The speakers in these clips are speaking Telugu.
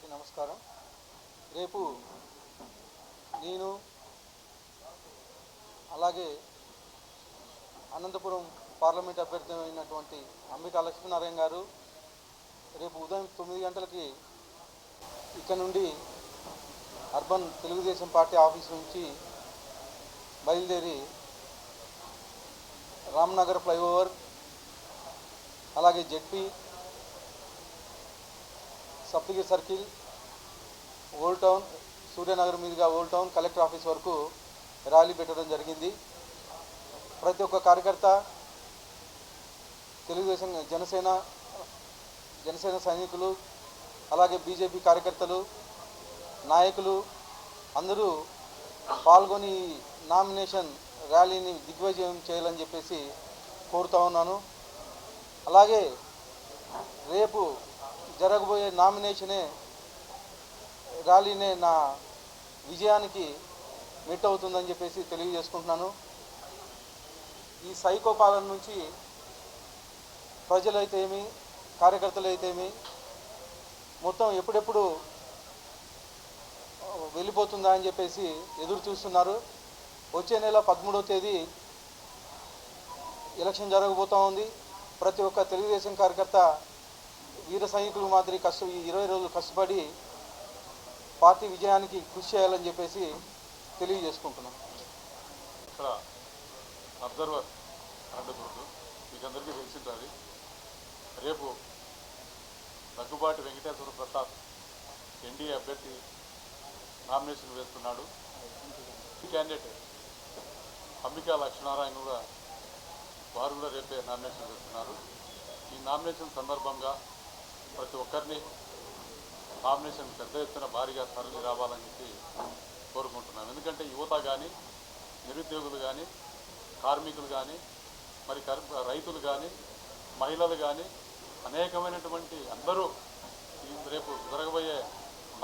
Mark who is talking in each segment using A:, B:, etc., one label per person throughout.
A: అందరికీ నమస్కారం. రేపు నేను అలాగే అనంతపురం పార్లమెంట్ అభ్యర్థి అయినటువంటి అంబికా లక్ష్మీనారాయణ గారు రేపు ఉదయం 9 గంటలకి ఇక్కడ నుండి అర్బన్ తెలుగుదేశం పార్టీ ఆఫీస్ నుంచి బయలుదేరి రామ్నగర్ ఫ్లైఓవర్ అలాగే ZP Saptagiri circle old town Suryanagar మీదుగా ఓల్డ్ టౌన్ కలెక్టర్ ఆఫీస్ వరకు ర్యాలీ పెట్టడం జరిగింది. ప్రతి ఒక్క కార్యకర్త తెలుగుదేశం జనసేన సైనికులు అలాగే బీజేపీ కార్యకర్తలు నాయకులు అందరూ పాల్గొని నామినేషన్ ర్యాలీని దిగ్విజయం చేయాలని చెప్పేసి కోరుతా ఉన్నాను. అలాగే రేపు జరగబోయే నామినేషనే ర్యాలీనే నా విజయానికి మెట్ అవుతుందని చెప్పేసి తెలియజేసుకుంటున్నాను. ఈ సైకో పాలన నుంచి ప్రజలైతేమి కార్యకర్తలు అయితేమి మొత్తం ఎప్పుడెప్పుడు వెళ్ళిపోతుందా అని చెప్పేసి ఎదురు చూస్తున్నారు. వచ్చే నెల 13వ తేదీ ఎలక్షన్ జరగబోతూ ఉంది. ప్రతి ఒక్క తెలుగుదేశం కార్యకర్త వీర సైనికులు మాదిరి ఈ 20 రోజులు కష్టపడి పార్టీ విజయానికి కృషి చేయాలని చెప్పేసి తెలియజేసుకుంటున్నాం.
B: ఇక్కడ అబ్జర్వర్ అనంతపురం మీకు అందరికీ తెలిసింటుంది. రేపు దగ్గుబాటి వెంకటేశ్వర ప్రసాద్ ఎన్డీఏ అభ్యర్థి నామినేషన్ వేస్తున్నాడు. క్యాండిడేట్ అంబికా లక్ష్మీనారాయణ కూడా వారు కూడా రేపే నామినేషన్ వేస్తున్నారు. ఈ నామినేషన్ సందర్భంగా ప్రతి ఒక్కరిని నామినేషన్ పెద్ద ఎత్తున భారీగా తరలి రావాలని చెప్పి కోరుకుంటున్నాం. ఎందుకంటే యువత కానీ నిరుద్యోగులు కానీ కార్మికులు కానీ మరి రైతులు కానీ మహిళలు కానీ అనేకమైనటువంటి అందరూ రేపు జరగబోయే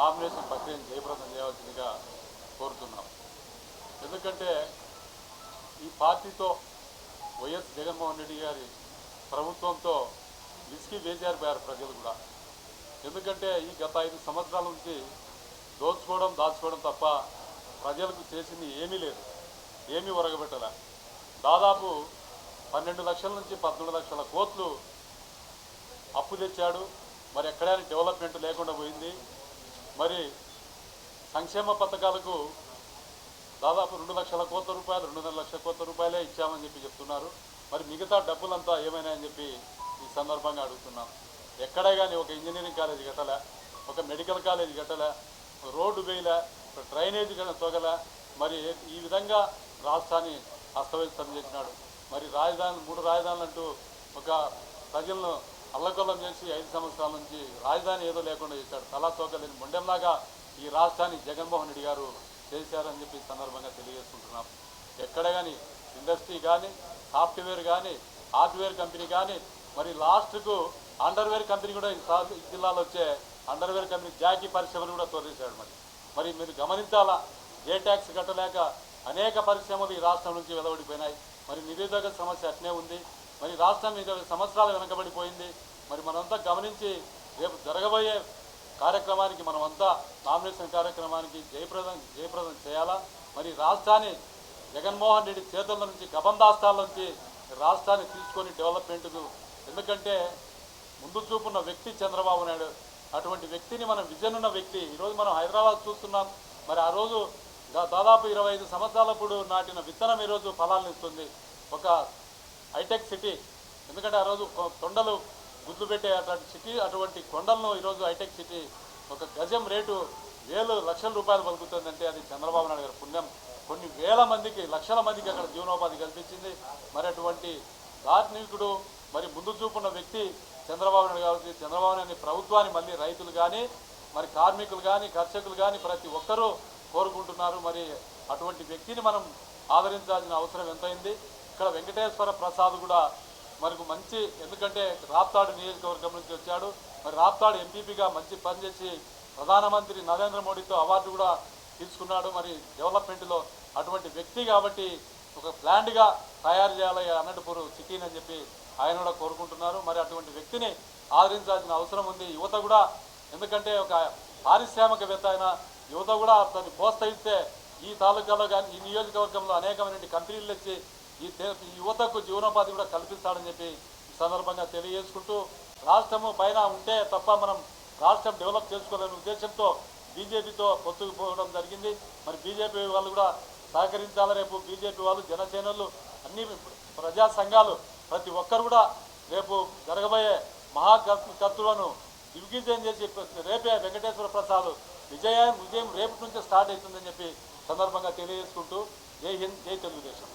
B: నామినేషన్ ప్రక్రియను జయప్రదం చేయవలసిందిగా కోరుతున్నాం. ఎందుకంటే ఈ పార్టీతో వైఎస్ జగన్మోహన్ రెడ్డి గారి ప్రభుత్వంతో విసిగి వేజారిపోయారు ప్రజలు కూడా. ఎందుకంటే ఈ గత 5 సంవత్సరాల నుంచి దాచుకోవడం తప్ప ప్రజలకు చేసింది ఏమీ లేదు, ఏమీ ఒరగబెట్టలే. దాదాపు 12 లక్షల నుంచి 14 లక్షల కోట్లు అప్పు తెచ్చాడు. మరి ఎక్కడైనా డెవలప్మెంట్ లేకుండా పోయింది. మరి సంక్షేమ పథకాలకు దాదాపు 2 లక్షల కోట్ల రూపాయలు 2.5 లక్షల కోట్ల రూపాయలే ఇచ్చామని చెప్పి చెప్తున్నారు. మరి మిగతా డబ్బులంతా ఏమైనాయని చెప్పి ఈ సందర్భంగా అడుగుతున్నాం. ఎక్కడే కానీ ఒక ఇంజనీరింగ్ కాలేజీ కట్టలే, ఒక మెడికల్ కాలేజీ కట్టలే, రోడ్డు వేయలే, డ్రైనేజీ తొగలే. మరి ఈ విధంగా రాష్ట్రాన్ని అస్తవ్యస్తం చేసినాడు. మరి 3 రాజధానులు అంటూ ఒక ప్రజలను అల్లకొల్లం చేసి 5 సంవత్సరాల నుంచి రాజధాని ఏదో లేకుండా చేశాడు. తలా తోకలేని మొండెంలాగా ఈ రాష్ట్రాన్ని జగన్మోహన్ రెడ్డి గారు చేశారని చెప్పి సందర్భంగా తెలియజేసుకుంటున్నాం. ఎక్కడ కానీ ఇండస్ట్రీ కానీ సాఫ్ట్వేర్ కానీ హార్డ్వేర్ కంపెనీ కానీ మరి లాస్ట్కు అండర్వేర్ కంపెనీ కూడా ఈ జిల్లాలో వచ్చే అండర్వేర్ కంపెనీ జాకీ పరిశ్రమలు కూడా తోలేశాడు. మరి మీరు గమనించాలా, ఏ ట్యాక్స్ కట్టలేక అనేక పరిశ్రమలు ఈ రాష్ట్రం నుంచి వెలువడిపోయినాయి. మరి నిరుద్యోగ సమస్య అట్నే ఉంది. మరి రాష్ట్రం 20 సంవత్సరాలు వెనకబడిపోయింది. మరి మనంతా గమనించి రేపు జరగబోయే కార్యక్రమానికి మనమంతా నామినేషన్ కార్యక్రమానికి జయప్రదం చేయాలా. మరి రాష్ట్రాన్ని జగన్మోహన్ రెడ్డి చేతుల నుంచి గబందాస్తాల నుంచి రాష్ట్రాన్ని తీసుకొని డెవలప్మెంట్కు, ఎందుకంటే ముందు చూపున్న వ్యక్తి చంద్రబాబు నాయుడు. అటువంటి వ్యక్తిని మనం విజన్ ఉన్న వ్యక్తి. ఈరోజు మనం హైదరాబాద్ చూస్తున్నాం. మరి ఆ రోజు దాదాపు 25 సంవత్సరాలప్పుడు నాటిన విత్తనం ఈరోజు ఫలాలను ఇస్తుంది. ఒక హైటెక్ సిటీ. ఎందుకంటే ఆ రోజు కొండలు గుర్తు పెట్టే అటువంటి సిటీ, అటువంటి కొండలను ఈరోజు హైటెక్ సిటీ ఒక గజం రేటు 1,000 లక్షల రూపాయలు పలుకుతుందంటే అది చంద్రబాబు నాయుడు గారి పుణ్యం. కొన్ని వేల మందికి లక్షల మందికి అక్కడ జీవనోపాధి కల్పించింది. మరి అటువంటి దార్శనికుడు, మరి ముందు చూపున్న వ్యక్తి చంద్రబాబు నాయుడు గారికి, చంద్రబాబు నాయుడు ప్రభుత్వాన్ని మళ్ళీ రైతులు కానీ మరి కార్మికులు కానీ కర్షకులు కానీ ప్రతి ఒక్కరూ కోరుకుంటున్నారు. మరి అటువంటి వ్యక్తిని మనం ఆదరించాల్సిన అవసరం ఎంతైంది. ఇక్కడ వెంకటేశ్వర ప్రసాద్ కూడా మనకు మంచి, ఎందుకంటే రాప్తాడు నియోజకవర్గం నుంచి వచ్చాడు. మరి రాప్తాడు ఎంపీపీగా మంచి పనిచేసి ప్రధానమంత్రి నరేంద్ర మోడీతో అవార్డు కూడా తీసుకున్నాడు. మరి డెవలప్మెంట్లో అటువంటి వ్యక్తి కాబట్టి ఒక ప్లాంట్గా తయారు చేయాలి అనంతపురం సిటీని అని చెప్పి ఆయన కూడా కోరుకుంటున్నారు. మరి అటువంటి వ్యక్తిని ఆదరించాల్సిన అవసరం ఉంది యువత కూడా. ఎందుకంటే ఒక పారిశ్రామికవేత్త ఆయన. యువత కూడా దాన్ని ప్రోత్సహిస్తే ఈ తాలూకాలో కానీ ఈ నియోజకవర్గంలో అనేకమైన కంపెనీలు వచ్చి ఈ యువతకు జీవనోపాధి కూడా కల్పిస్తాడని చెప్పి ఈ సందర్భంగా తెలియజేసుకుంటూ, రాష్ట్రము పైన ఉంటే తప్ప మనం రాష్ట్రం డెవలప్ చేసుకోలేని ఉద్దేశంతో బీజేపీతో పొత్తుకు పోవడం జరిగింది. మరి బీజేపీ వాళ్ళు కూడా సహకరించాలి. రేపు బీజేపీ వాళ్ళు, జనసేనలు, అన్ని ప్రజా సంఘాలు ప్రతి ఒక్కరు కూడా రేపు జరగబోయే మహాకర్తులను దిగ్విజయం చేసి రేపే వెంకటేశ్వర ప్రసాద్ విజయం రేపు నుంచే స్టార్ట్ అవుతుందని చెప్పి సందర్భంగా తెలియజేసుకుంటూ, జై హింద్, జై తెలుగుదేశం.